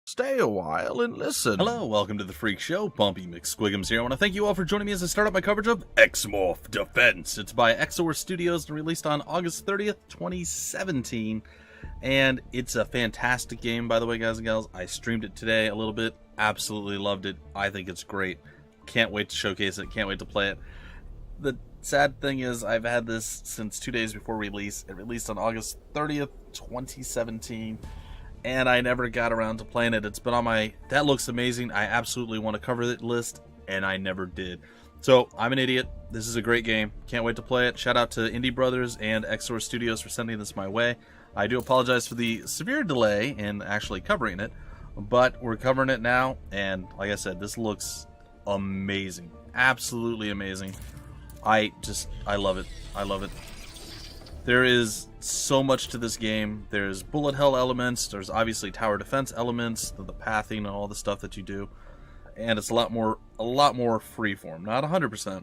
Stay a while and listen. Hello, welcome to the Freak Show. Bumpy McSquigums here. I want to thank you all for joining me as I start up my coverage of X-Morph Defense. It's by X-Morph Studios and released on August 30th, 2017. And it's a fantastic game, by the way, guys and gals. I streamed it today a little bit. Absolutely loved it. I think it's great. Can't wait to showcase it. Can't wait to play it. The sad thing is I've had this since 2 days before release. It released on August 30th, 2017. And I never got around to playing it. It's been on my, that looks amazing, I absolutely want to cover it list, and I never did. So, I'm an idiot. This is a great game. Can't wait to play it. Shout out to Indie Brothers and X-Morph Studios for sending this my way. I do apologize for the severe delay in actually covering it, but we're covering it now, and like I said, this looks amazing. Absolutely amazing. I love it. I love it. There is so much to this game. There's bullet hell elements, there's obviously tower defense elements, the pathing and all the stuff that you do. And it's a lot more freeform. Not 100%.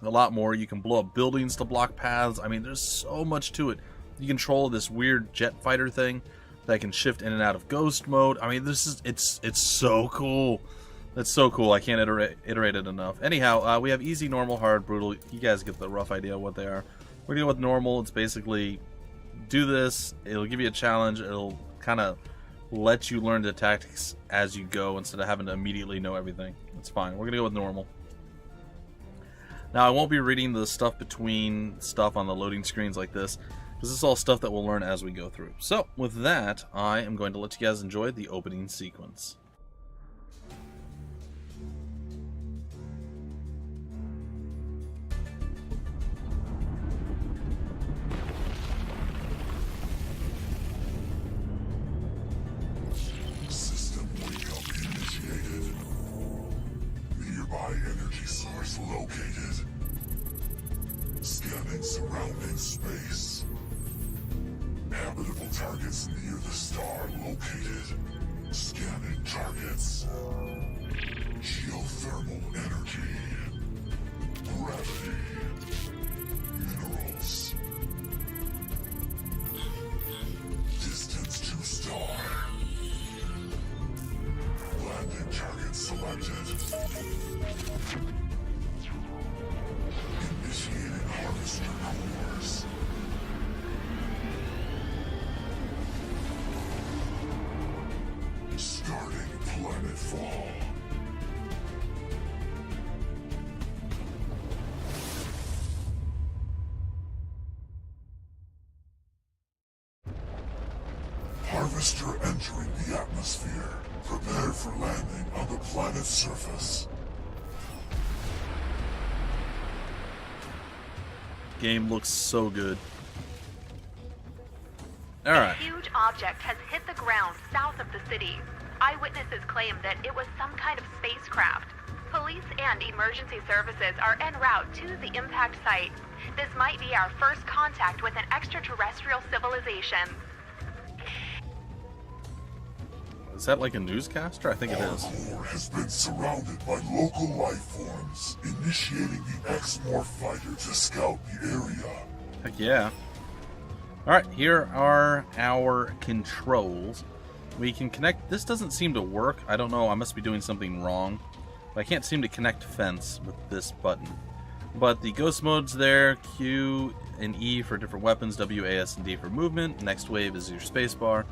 A lot more. You can blow up buildings to block paths. I mean, there's so much to it. You control this weird jet fighter thing that can shift in and out of ghost mode. I mean, it's so cool. It's so cool. I can't iterate it enough. Anyhow, we have easy, normal, hard, brutal. You guys get the rough idea of what they are. We're going with normal. It's basically do this. It'll give you a challenge. It'll kind of let you learn the tactics as you go instead of having to immediately know everything. It's fine. We're going to go with normal. Now, I won't be reading the stuff between stuff on the loading screens like this, because this is all stuff that we'll learn as we go through. So, with that, I am going to let you guys enjoy the opening sequence. Located. Scanning surrounding space. Habitable targets near the star located. Scanning targets. Geothermal energy. Gravity. Minerals. Distance to star. Landing target selected. Initiating harvester cores. Starting planet fall. Harvester entering the atmosphere. Prepared for landing on the planet's surface. Game looks so good. Alright. A huge object has hit the ground south of the city. Eyewitnesses claim that it was some kind of spacecraft. Police and emergency services are en route to the impact site. This might be our first contact with an extraterrestrial civilization. Is that like a newscaster? I think it is. Our core has been surrounded by local life forms, initiating the X-Morph fighter to scout the area. Heck yeah. Alright, here are our controls. We can connect. This doesn't seem to work. I don't know. I must be doing something wrong. But I can't seem to connect fence with this button. But the ghost mode's there. Q and E for different weapons. W, A, S, and D for movement. Next wave is your spacebar.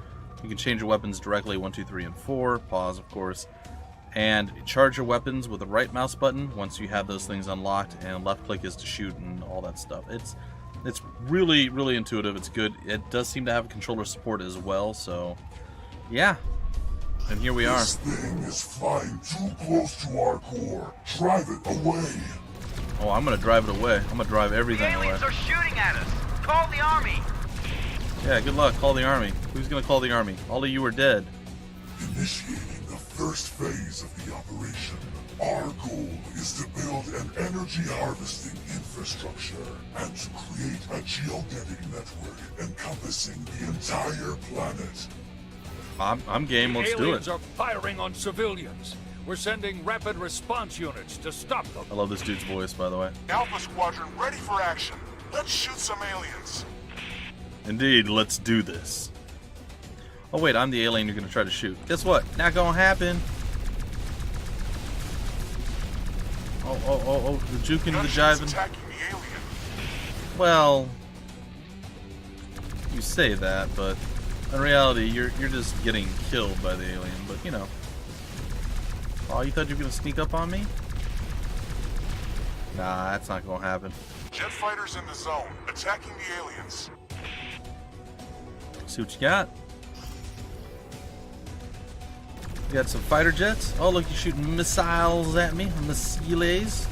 You can change your weapons directly, 1, 2, 3, and 4. Pause, of course. And charge your weapons with the right mouse button once you have those things unlocked. And left click is to shoot and all that stuff. It's really, really intuitive. It's good. It does seem to have controller support as well, so yeah. And here we are. This thing is flying too close to our core. Drive it away. Oh, I'm going to drive it away. I'm going to drive everything away. The aliens are shooting at us. Call the army. Yeah, good luck. Call the army. Who's going to call the army? All of you are dead. Initiating the first phase of the operation. Our goal is to build an energy harvesting infrastructure and to create a geodetic network encompassing the entire planet. I'm game. Let's do it. Aliens are firing on civilians. We're sending rapid response units to stop them. I love this dude's voice, by the way. Alpha Squadron ready for action. Let's shoot some aliens. Indeed, let's do this. Oh wait, I'm the alien you're gonna try to shoot. Guess what? Not gonna happen. Oh, the juking, the jiving. Well, you say that, but in reality, you're just getting killed by the alien. But you know. Oh, you thought you were gonna sneak up on me? Nah, that's not gonna happen. Jet fighters in the zone, attacking the aliens. See what you got. You got some fighter jets. Oh, look, you're shooting missiles at me. Missiles.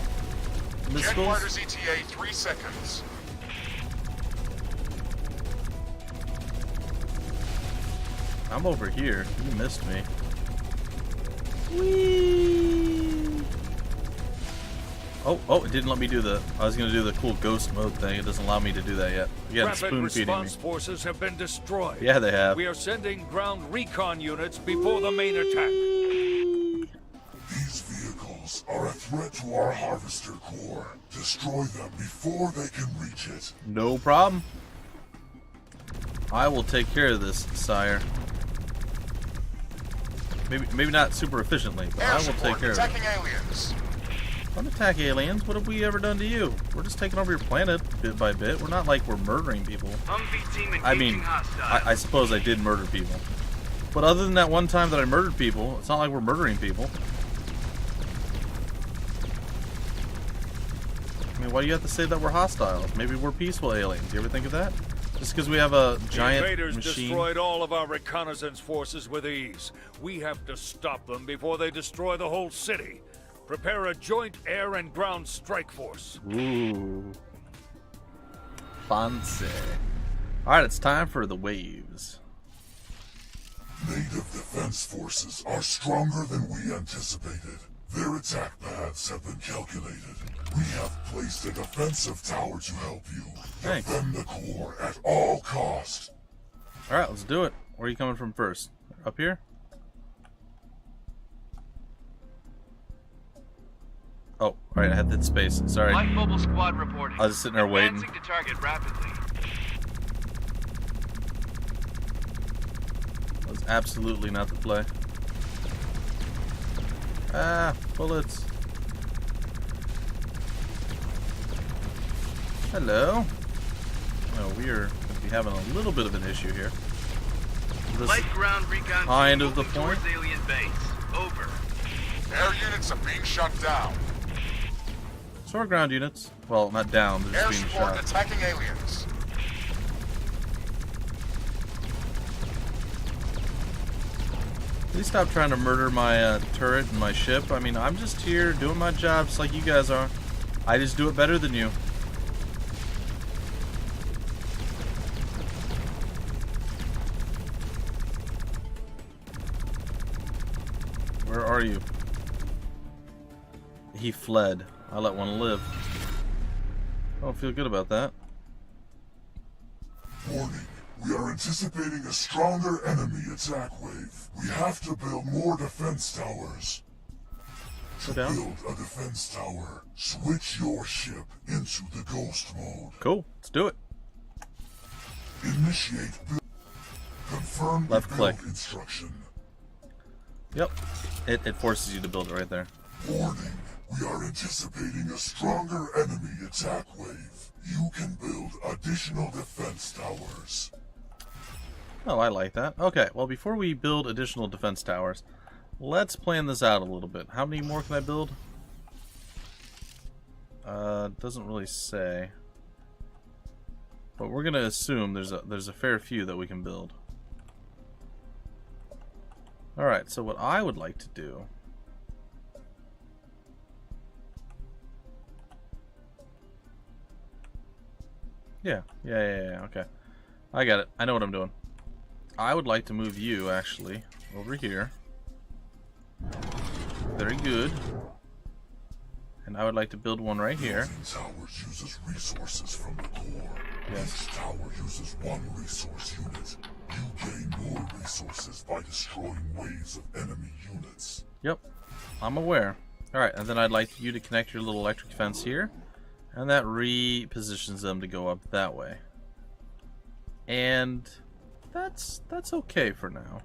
Jet fighters ETA 3 seconds. I'm over here. You missed me. Whee! Oh, it didn't let me do the... I was going to do the cool ghost mode thing. It doesn't allow me to do that yet. Again, Rapid spoon feeding me. response forces have been destroyed. Yeah, they have. We are sending ground recon units before the main attack. These vehicles are a threat to our harvester core. Destroy them before they can reach it. No problem. I will take care of this, sire. Maybe not super efficiently, but I will take care of it. Attacking aliens. Don't attack aliens. What have we ever done to you? We're just taking over your planet bit by bit. We're not like we're murdering people. I mean, I suppose I did murder people. But other than that one time that I murdered people, it's not like we're murdering people. I mean, why do you have to say that we're hostile? Maybe we're peaceful aliens. You ever think of that? Just because we have a giant the invaders machine. Destroyed all of our reconnaissance forces with ease. We have to stop them before they destroy the whole city. Prepare a joint air and ground strike force. Ooh. Fancy. Alright, it's time for the waves. Native defense forces are stronger than we anticipated. Their attack paths have been calculated. We have placed a defensive tower to help you. Thanks. Defend the core at all cost. Alright, let's do it. Where are you coming from first? Up here? Oh, alright, I had that space. Sorry. Light mobile squad reporting. I was just sitting there waiting. Advancing to target rapidly. That was absolutely not the play. Ah, bullets. Hello. Oh, we are going to be having a little bit of an issue here. This Light ground recon kind of the moving point. towards alien base. Over. Air units are being shut down. So are ground units. Well, not down, they're Air just being support shot. attacking aliens. Please stop trying to murder my turret and my ship. I mean, I'm just here doing my job just like you guys are. I just do it better than you. Where are you? He fled. I let one live. I don't feel good about that. Warning. We are anticipating a stronger enemy attack wave. We have to build more defense towers. Go To down. build a defense tower, switch your ship into the ghost mode. Cool. Let's do it. Initiate build. Confirm the Left build click. instruction. Yep. It forces you to build it right there. Warning. We are anticipating a stronger enemy attack wave. You can build additional defense towers. Oh, I like that. Okay, well, before we build additional defense towers, let's plan this out a little bit. How many more can I build? Doesn't really say. But we're gonna assume there's a fair few that we can build. Alright, so what I would like to do... Yeah, okay. I got it. I know what I'm doing. I would like to move you, actually, over here. Very good. And I would like to build one right here. Building towers uses resources from the core. Yes. Each tower uses one resource unit. You gain more resources by destroying waves of enemy units. Yep, I'm aware. Alright, and then I'd like you to connect your little electric fence here. And that repositions them to go up that way. And that's okay for now.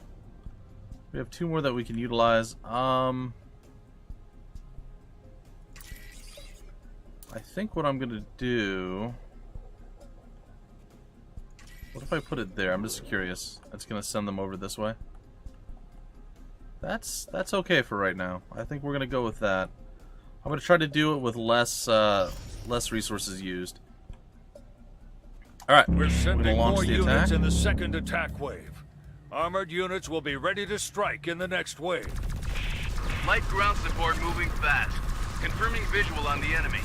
We have 2 more that we can utilize. I think what I'm gonna do. What if I put it there? I'm just curious. That's gonna send them over this way. That's okay for right now. I think we're gonna go with that. I'm gonna try to do it with less resources used. All right, We're sending launch more the units attack. in the second attack wave. Armored units will be ready to strike in the next wave. Light ground support moving fast. Confirming visual on the enemy.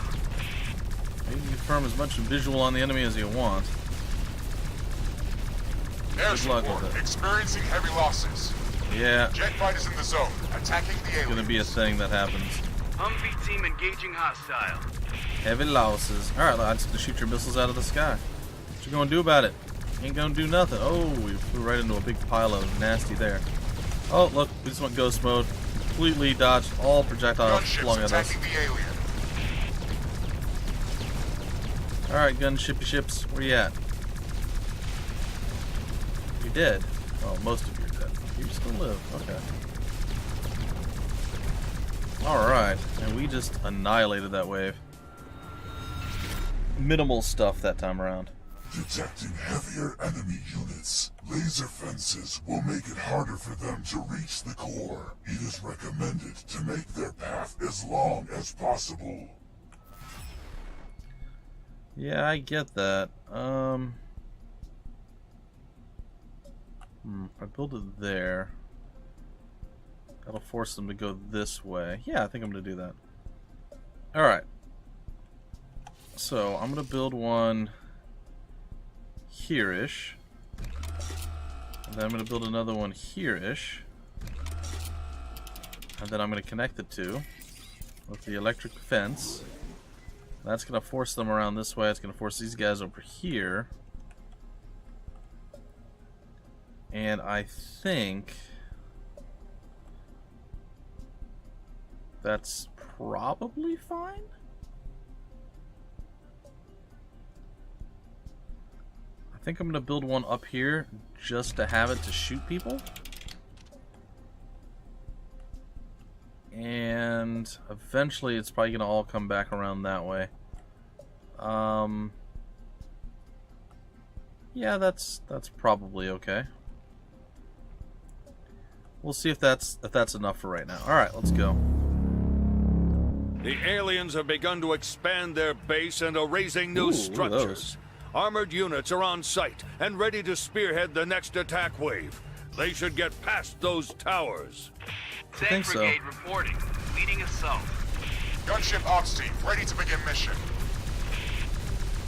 You can confirm as much visual on the enemy as you want. Air Good luck support with it. experiencing heavy losses. Yeah, Jet fighters in the zone, attacking the it's aliens. gonna be a thing that happens. Humvee team engaging hostile. Heavy losses. All right, lads, to shoot your missiles out of the sky. What you gonna do about it? Ain't gonna do nothing. Oh, we flew right into a big pile of nasty there. Oh, look, we just went ghost mode. Completely dodged all projectiles flung Gunships at us. attacking the alien. All right, gunshipy ships, where you at? You're dead. Oh, most of you are dead. You still live. Okay. All right, and we just annihilated that wave. Minimal stuff that time around. Detecting heavier enemy units. Laser fences will make it harder for them to reach the core. It is recommended to make their path as long as possible. Yeah, I get that. If I build it there, that'll force them to go this way. Yeah, I think I'm gonna do that. Alright. So, I'm gonna build one here-ish. And then I'm gonna build another one here-ish. And then I'm gonna connect the two with the electric fence. That's gonna force them around this way. It's gonna force these guys over here. And I think that's probably fine. I think I'm gonna build one up here just to have it to shoot people. And eventually it's probably gonna all come back around that way. Yeah, that's probably okay. We'll see if that's enough for right now. All right, let's go. The aliens have begun to expand their base and are raising new Ooh, structures. those. Armored units are on site and ready to spearhead the next attack wave. They should get past those towers. think Tank so. brigade reporting. Leading assault. Gunship ops team, ready to begin mission.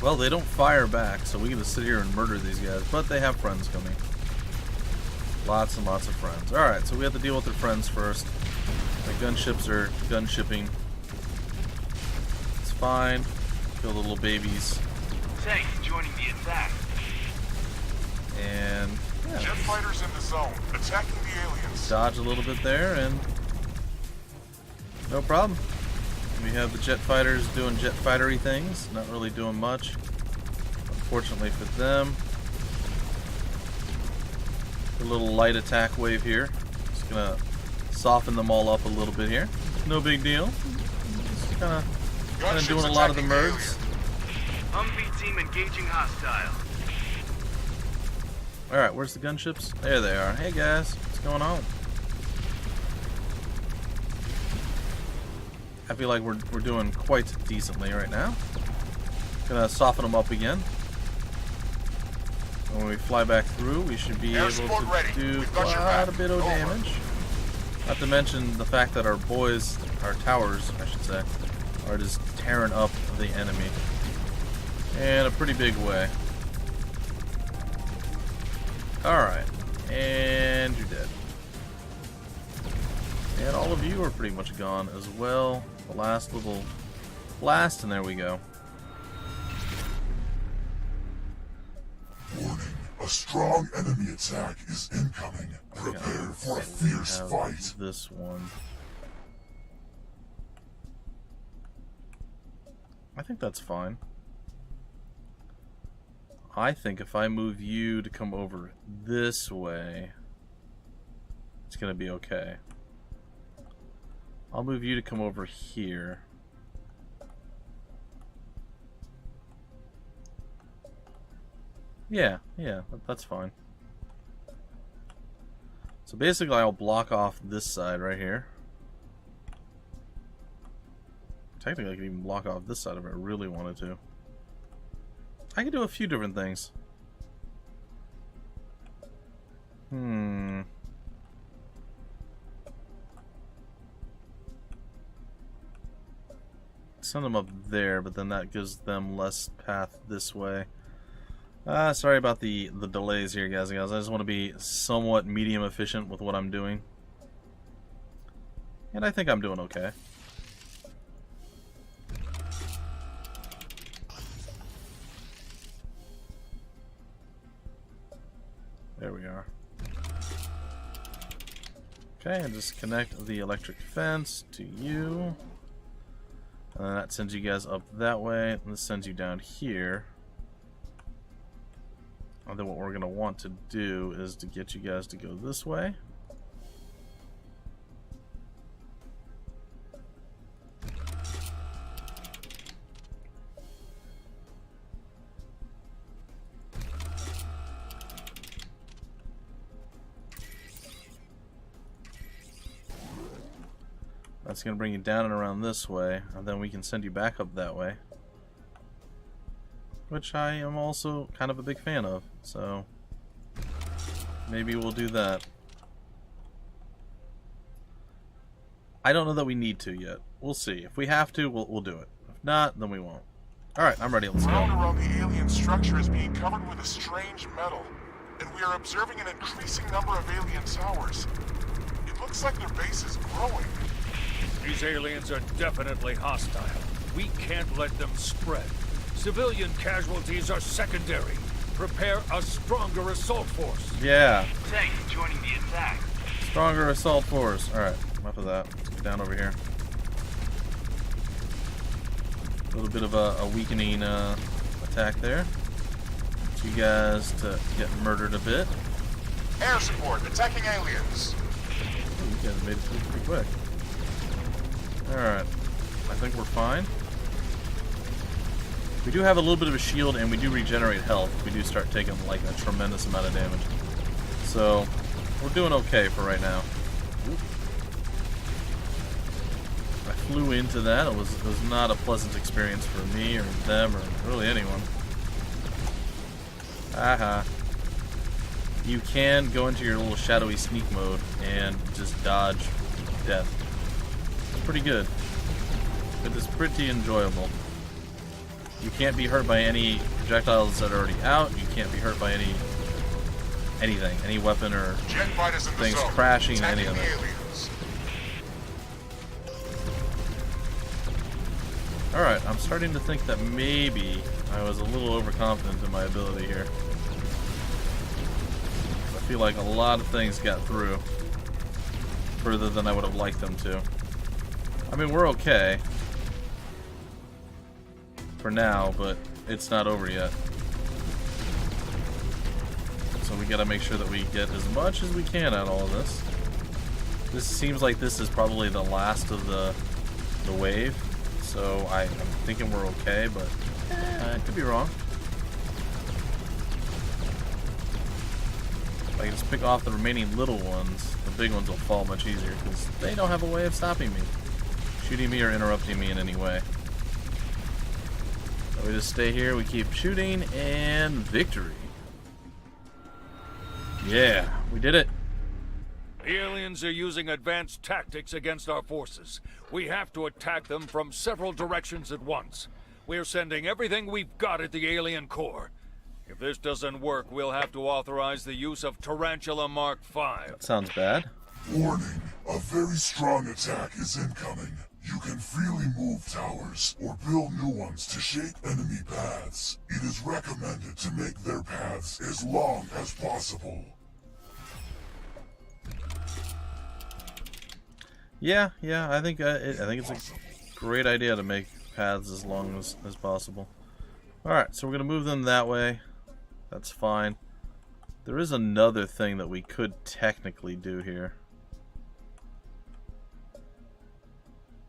Well, they don't fire back, so we get to sit here and murder these guys. But they have friends coming. Lots and lots of friends. Alright, so we have to deal with their friends first. The gunships are gunshipping. It's fine. Kill the little babies. Tanks joining the attack. And yeah, Jet fighters in the zone, attacking the aliens. dodge a little bit there, and no problem. We have the jet fighters doing jet fightery things, not really doing much. Unfortunately for them. A little light attack wave here. Just gonna soften them all up a little bit here. No big deal. Just kind of doing a lot of the mercs. Humvee team engaging hostile. Alright, where's the gunships? There they are. Hey guys, what's going on? I feel like we're doing quite decently right now. Gonna soften them up again. When we fly back through, we should be able to do quite a bit of damage. Not to mention the fact that our boys, our towers, I should say, are just tearing up the enemy in a pretty big way. Alright, and you're dead. And all of you are pretty much gone as well. The last little blast, and there we go. Warning, a strong enemy attack is incoming. Prepare for a fierce fight. This one. I think that's fine. I think if I move you to come over this way, it's going to be okay. I'll move you to come over here. Yeah, that's fine. So basically I'll block off this side right here. Technically I could even block off this side if I really wanted to. I could do a few different things. Send them up there, but then that gives them less path this way. Sorry about the delays here, guys. I just want to be somewhat medium efficient with what I'm doing. And I think I'm doing okay. There we are. Okay, and just connect the electric fence to you. And then that sends you guys up that way, and this sends you down here. And then what we're going to want to do is to get you guys to go this way. That's going to bring you down and around this way, and then we can send you back up that way. Which I am also kind of a big fan of, so maybe we'll do that. I don't know that we need to yet. We'll see. If we have to, we'll do it. If not, then we won't. Alright, I'm ready. Let's go. Ground around the alien structure is being covered with a strange metal, and we are observing an increasing number of alien towers. It looks like their base is growing. These aliens are definitely hostile. We can't let them spread. Civilian casualties are secondary. Prepare a stronger assault force. Yeah. Tanks joining the attack. Stronger assault force. Alright, enough of that. Let's get down over here. A little bit of a weakening attack there. Want you guys to get murdered a bit. Air support attacking aliens. Oh, you guys made it through pretty quick. Alright. I think we're fine. We do have a little bit of a shield, and we do regenerate health. We do start taking, like, a tremendous amount of damage. So, we're doing okay for right now. Oop. I flew into that. It was not a pleasant experience for me, or them, or really anyone. Aha. You can go into your little shadowy sneak mode and just dodge death. It's pretty good. It is pretty enjoyable. You can't be hurt by any projectiles that are already out. You can't be hurt by anything, any weapon or things crashing, any of it. Alright, I'm starting to think that maybe I was a little overconfident in my ability here. I feel like a lot of things got through further than I would have liked them to. I mean, we're okay for now, but it's not over yet. So we gotta make sure that we get as much as we can out of all of this. This seems like this is probably the last of the wave, so I'm thinking we're okay, but I could be wrong. If I can just pick off the remaining little ones, the big ones will fall much easier, because they don't have a way of stopping me, shooting me or interrupting me in any way. We just stay here, we keep shooting, and victory. Yeah, we did it. The aliens are using advanced tactics against our forces. We have to attack them from several directions at once. We're sending everything we've got at the alien core. If this doesn't work, we'll have to authorize the use of Tarantula Mark V. That sounds bad. Warning, a very strong attack is incoming. You can freely move towers or build new ones to shape enemy paths. It is recommended to make their paths as long as possible. Yeah, I think it's a great idea to make paths as long as possible. Alright, so we're going to move them that way. That's fine. There is another thing that we could technically do here.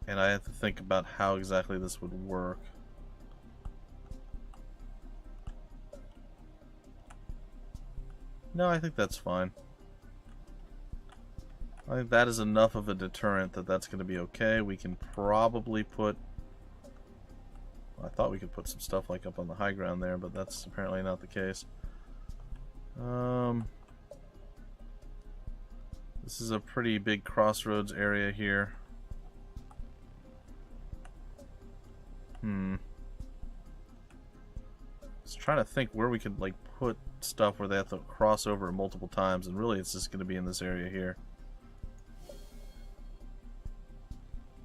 And I have to think about how exactly this would work. No, I think that's fine. I think that is enough of a deterrent that that's going to be okay. We can probably put... I thought we could put some stuff like up on the high ground there, but that's apparently not the case. This is a pretty big crossroads area here. Just trying to think where we could like put stuff where they have to cross over multiple times, and really it's just going to be in this area here.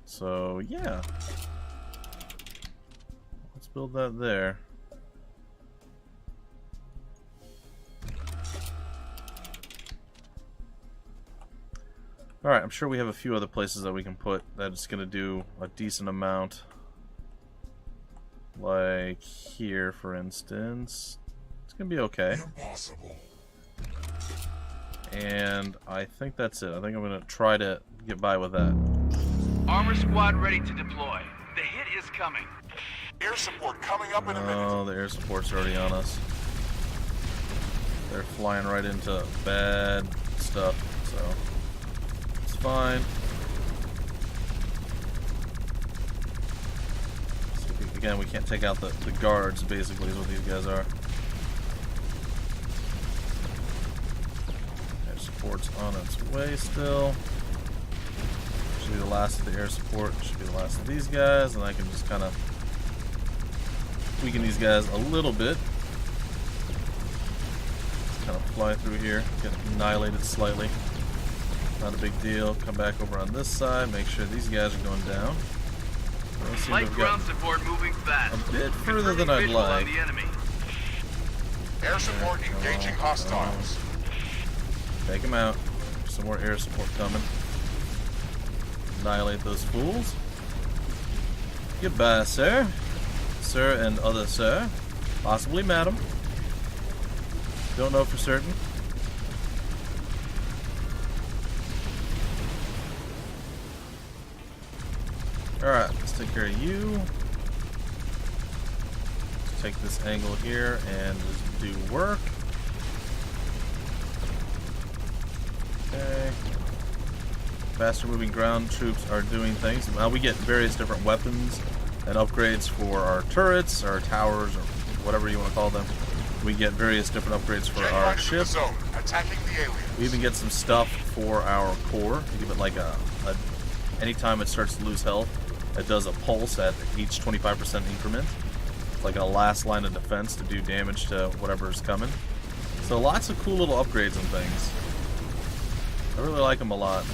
So yeah, let's build that there. Alright, I'm sure we have a few other places that we can put that it's going to do a decent amount. Like here, for instance. It's going to be okay. Impossible. And I think that's it. I think I'm going to try to get by with that. Armor squad ready to deploy. The hit is coming. Air support coming up in a minute. Oh, the air support's already on us. They're flying right into bad stuff, so it's fine. So again, we can't take out the guards, basically, is what these guys are. Air support's on its way still. Should be the last of the air support, should be the last of these guys, and I can just kind of weaken these guys a little bit. Kind of fly through here, get annihilated slightly. Not a big deal. Come back over on this side, make sure these guys are going down. Light ground support moving fast. A bit further than I'd like. The enemy. Air support engaging hostiles. Take them out. Some more air support coming. Annihilate those fools. Goodbye, sir. Sir and other sir. Possibly madam. Don't know for certain. Alright, let's take care of you. Let's take this angle here and just do work. Okay. Faster moving ground troops are doing things. Now we get various different weapons and upgrades for our turrets, our towers, or whatever you want to call them. We get various different upgrades for our ship. Attacking the aliens. We even get some stuff for our core. We give it like anytime it starts to lose health, it does a pulse at each 25% increment. It's like a last line of defense to do damage to whatever is coming. So lots of cool little upgrades and things. I really like them a lot.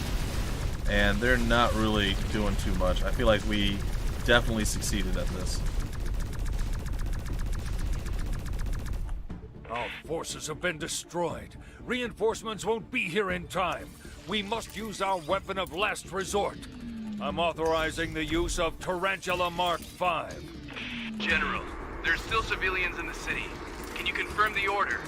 And they're not really doing too much. I feel like we definitely succeeded at this. Our forces have been destroyed. Reinforcements won't be here in time. We must use our weapon of last resort. I'm authorizing the use of Tarantula Mark V. General, there's still civilians in the city. Can you confirm the order?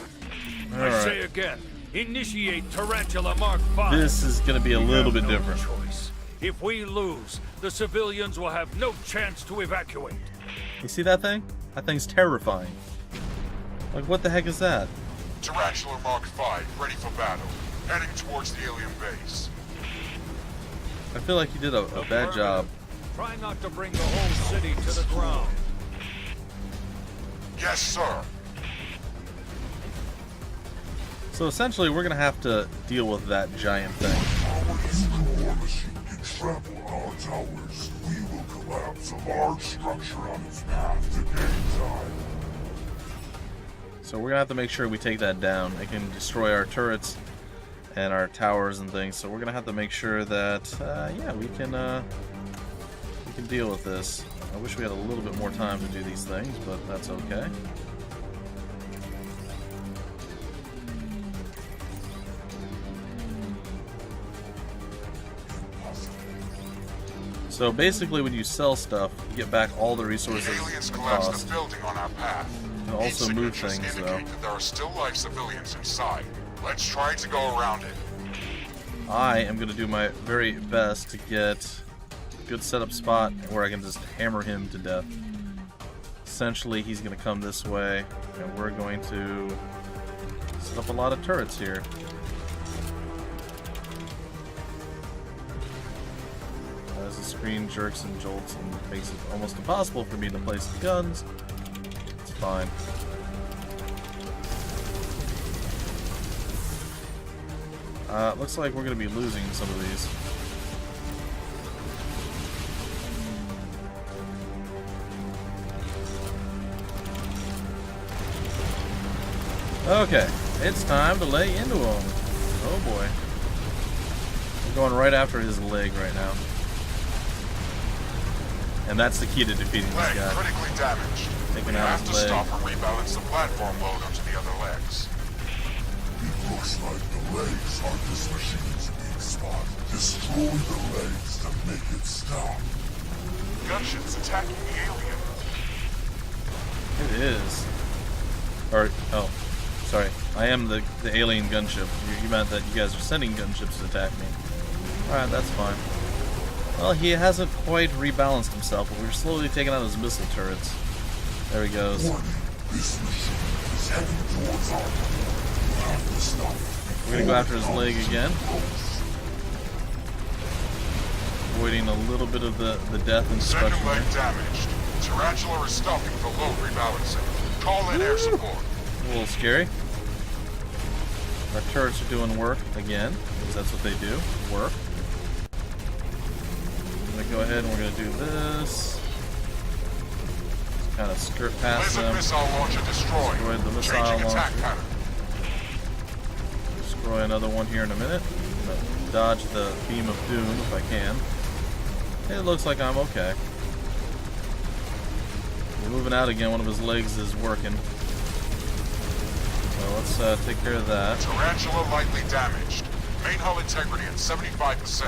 I say again, initiate Tarantula Mark V. This is going to be a little bit different. Choice. If we lose, the civilians will have no chance to evacuate. You see that thing? That thing's terrifying. Like, what the heck is that? Tarantula Mark V, ready for battle. Heading towards the alien base. I feel like you did a bad job. Try not to bring the whole city to the ground. Yes, sir. So essentially, we're gonna have to deal with that giant thing. Our human war machine can trample our towers. We will collapse a large structure on its path to gain time. So we're gonna have to make sure we take that down. It can destroy our turrets and our towers and things. So we're gonna have to make sure that, yeah, we can deal with this. I wish we had a little bit more time to do these things, but that's okay. So basically, when you sell stuff, you get back all the resources. The aliens and collapsed cost. the building on our path. can also move signatures things, though. indicate that there are still live civilians inside. Let's try to go around it. I am going to do my very best to get a good setup spot where I can just hammer him to death. Essentially, he's going to come this way, and we're going to set up a lot of turrets here. As the screen jerks and jolts and makes it almost impossible for me to place the guns, it's fine. Looks like we're going to be losing some of these. Okay, it's time to lay into him. Oh boy. We're going right after his leg right now. And that's the key to defeating this Leg guy. critically damaged. Taking We out have his to leg. stop and rebalance the platform load onto the other legs. It looks like the legs are this machine's weak spot. Destroy the legs to make it stop. Gunships attacking the alien. It is. Or, oh, sorry. I am the alien gunship. You meant that you guys are sending gunships to attack me. Alright, that's fine. Well, he hasn't quite rebalanced himself, but we're slowly taking out his missile turrets. There he goes. Warning, this machine is heading towards our goal. You have to stop it. We're gonna go after his leg again. Avoiding a little bit of the death and destruction Second leg here. damaged. Tarantula is stopping the load rebalancing. Call in air support. A little scary. Our turrets are doing work again, because that's what they do. Work. I'm gonna go ahead and we're gonna do this. Just kind of skirt past Blizzard them. missile launcher destroyed. Destroyed the missile Changing attack launcher. pattern. Destroy another one here in a minute. I'm gonna dodge the beam of doom if I can. It looks like I'm okay. We're moving out again. One of his legs is working. So let's take care of that. Tarantula lightly damaged. Main hull integrity at 75%.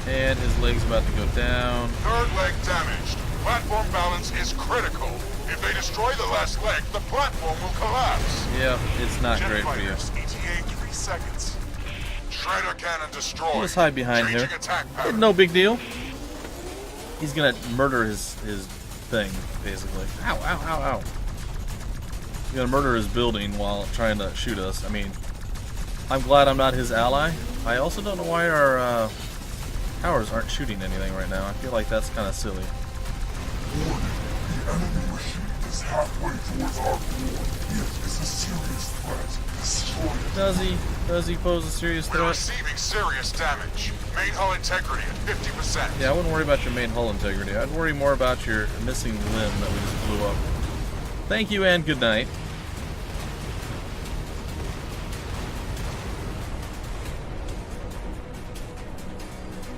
And his leg's about to go down. Third leg damaged. Platform balance is critical. If they destroy the last leg, the platform will collapse. Yeah, it's not Jet great for you. fighters, ETA 3 seconds. Shredder cannon destroyed. Just hide behind Changing here. attack pattern. No big deal. He's gonna murder his thing, basically. Ow, ow, ow, ow. He's gonna murder his building while trying to shoot us. I mean, I'm glad I'm not his ally. I also don't know why our towers aren't shooting anything right now. I feel like that's kind of silly. Warning, the enemy machine is halfway towards our goal. It is a serious threat. Destroy it. Does he? Does he pose a serious We're threat? receiving serious damage. Main hull integrity at 50%. Yeah, I wouldn't worry about your main hull integrity. I'd worry more about your missing limb that we just blew up. Thank you and good night.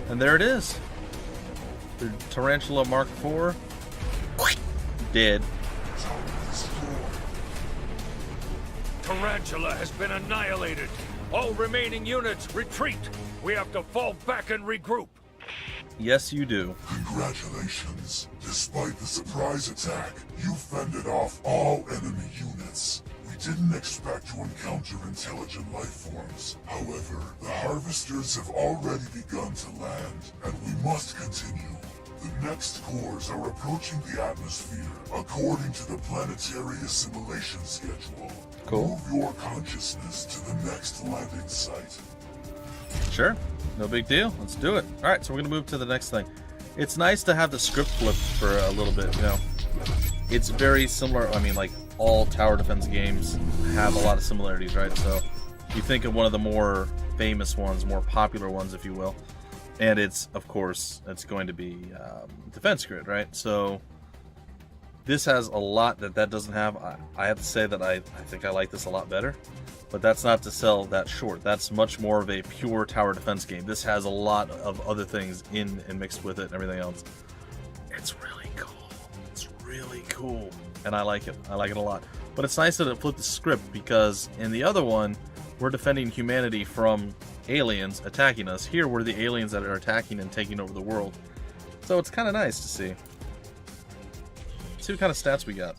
And there it is. The Tarantula Mark IV. Dead. Tarantula has been annihilated. All remaining units, retreat. We have to fall back and regroup. Yes, you do. Congratulations. Despite the surprise attack, you fended off all enemy units. We didn't expect to encounter intelligent life forms. However, the harvesters have already begun to land, and we must continue. The next cores are approaching the atmosphere according to the planetary assimilation schedule. Cool. Move your consciousness to the next landing site. Sure. No big deal. Let's do it. Alright, so we're going to move to the next thing. It's nice to have the script flipped for a little bit, you know. It's very similar. I mean, like, all tower defense games have a lot of similarities, right? So, you think of one of the more famous ones, more popular ones, if you will. And it's, of course, it's going to be Defense Grid, right? So, this has a lot that doesn't have. I have to say that I think I like this a lot better. But that's not to sell that short. That's much more of a pure tower defense game. This has a lot of other things in and mixed with it and everything else. It's really cool. It's really cool. And I like it. I like it a lot. But it's nice that it flipped the script, because in the other one, we're defending humanity from aliens attacking us. Here, we're the aliens that are attacking and taking over the world. So it's kind of nice to see. Let's see what kind of stats we got.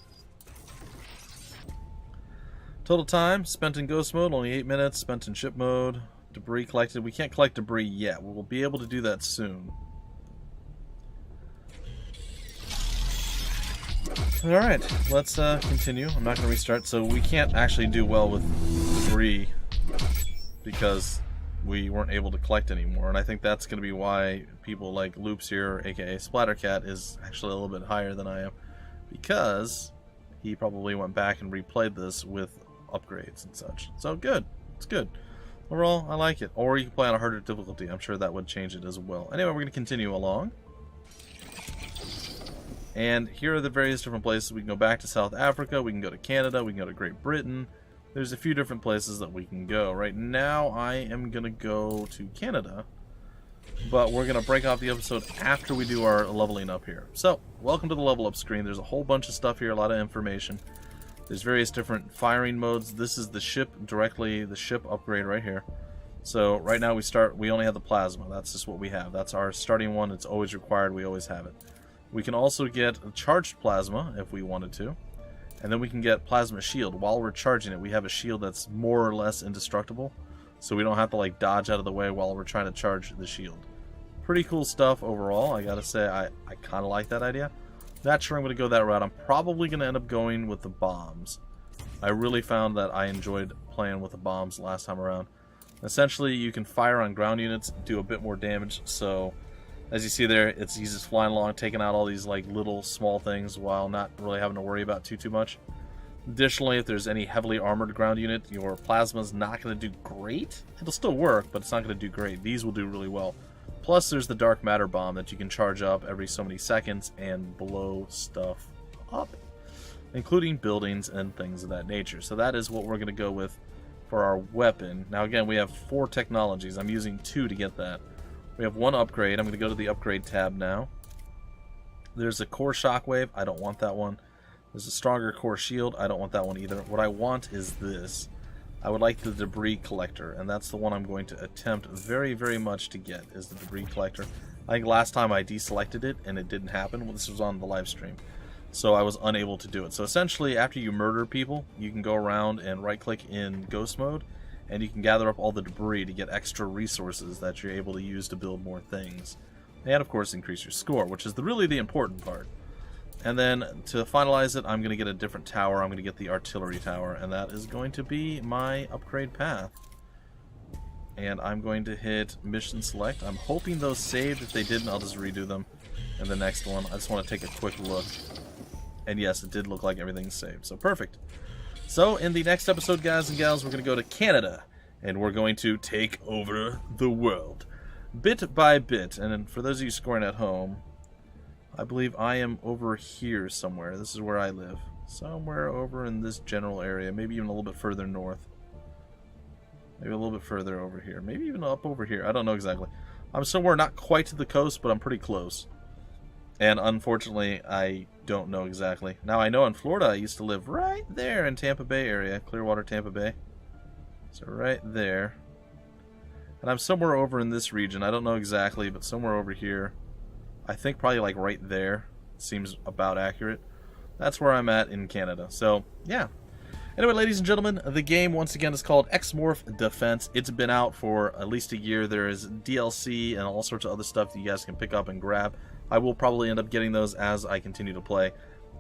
Total time spent in ghost mode, only 8 minutes. Spent in ship mode. Debris collected. We can't collect debris yet. We'll be able to do that soon. Alright, let's continue. I'm not going to restart. So we can't actually do well with debris because we weren't able to collect anymore. And I think that's going to be why people like Loops here, aka Splattercat, is actually a little bit higher than I am. Because he probably went back and replayed this with upgrades and such. So good. It's good. Overall, I like it. Or you can play on a harder difficulty. I'm sure that would change it as well. Anyway, we're going to continue along. And here are the various different places. We can go back to South Africa. We can go to Canada. We can go to Great Britain. There's a few different places that we can go. Right now, I am going to go to Canada. But we're going to break off the episode after we do our leveling up here. So, welcome to the level up screen. There's a whole bunch of stuff here, a lot of information. There's various different firing modes. This is the ship directly, the ship upgrade right here. So right now we only have the plasma. That's just what we have. That's our starting one. It's always required. We always have it. We can also get a charged plasma if we wanted to. And then we can get plasma shield. While we're charging it, we have a shield that's more or less indestructible. So we don't have to like dodge out of the way while we're trying to charge the shield. Pretty cool stuff overall. I gotta say, I kind of like that idea. Not sure I'm going to go that route. I'm probably going to end up going with the bombs. I really found that I enjoyed playing with the bombs last time around. Essentially, you can fire on ground units, do a bit more damage. So, as you see there, he's just flying along, taking out all these like little small things while not really having to worry about too much. Additionally, if there's any heavily armored ground unit, your plasma's not going to do great. It'll still work, but it's not going to do great. These will do really well. Plus, there's the dark matter bomb that you can charge up every so many seconds and blow stuff up, including buildings and things of that nature. So that is what we're going to go with for our weapon. Now, again, we have 4 technologies. I'm using 2 to get that. We have 1 upgrade. I'm going to go to the upgrade tab now. There's a core shockwave. I don't want that one. There's a stronger core shield. I don't want that one either. What I want is this. I would like the debris collector, and that's the one I'm going to attempt very, very much to get, is the debris collector. I think last time I deselected it, and it didn't happen. Well, this was on the live stream, so I was unable to do it. So essentially, after you murder people, you can go around and right-click in ghost mode, and you can gather up all the debris to get extra resources that you're able to use to build more things. And, of course, increase your score, which is really the important part. And then, to finalize it, I'm going to get a different tower. I'm going to get the artillery tower, and that is going to be my upgrade path. And I'm going to hit mission select. I'm hoping those saved. If they didn't, I'll just redo them in the next one. I just want to take a quick look. And yes, it did look like everything's saved, so perfect. So, in the next episode, guys and gals, we're going to go to Canada, and we're going to take over the world. Bit by bit, and then for those of you scoring at home, I believe I am over here somewhere. This is where I live. Somewhere over in this general area. Maybe even a little bit further north. Maybe a little bit further over here. Maybe even up over here. I don't know exactly. I'm somewhere not quite to the coast, but I'm pretty close. And unfortunately, I don't know exactly. Now, I know in Florida, I used to live right there in Tampa Bay area. Clearwater, Tampa Bay. So right there. And I'm somewhere over in this region. I don't know exactly, but somewhere over here. I think probably like right there. Seems about accurate. That's where I'm at in Canada. So, yeah. Anyway, ladies and gentlemen, the game once again is called X-Morph Defense. It's been out for at least a year. There is DLC and all sorts of other stuff that you guys can pick up and grab. I will probably end up getting those as I continue to play.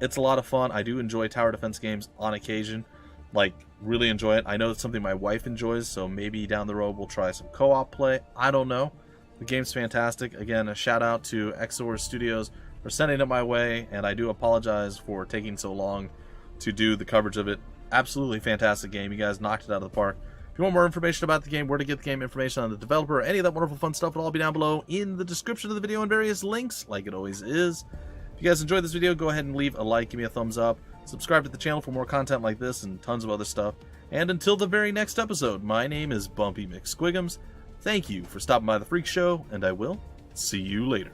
It's a lot of fun. I do enjoy tower defense games on occasion. Like, really enjoy it. I know it's something my wife enjoys, so maybe down the road we'll try some co-op play. I don't know. The game's fantastic. Again, a shout out to X-Morph Studios for sending it my way, and I do apologize for taking so long to do the coverage of it. Absolutely fantastic game. You guys knocked it out of the park. If you want more information about the game, where to get the game information on the developer, any of that wonderful fun stuff, it'll all be down below in the description of the video and various links, like it always is. If you guys enjoyed this video, go ahead and leave a like, give me a thumbs up, subscribe to the channel for more content like this and tons of other stuff. And until the very next episode, my name is Bumpy McSquigums. Thank you for stopping by the Freak Show, and I will see you later.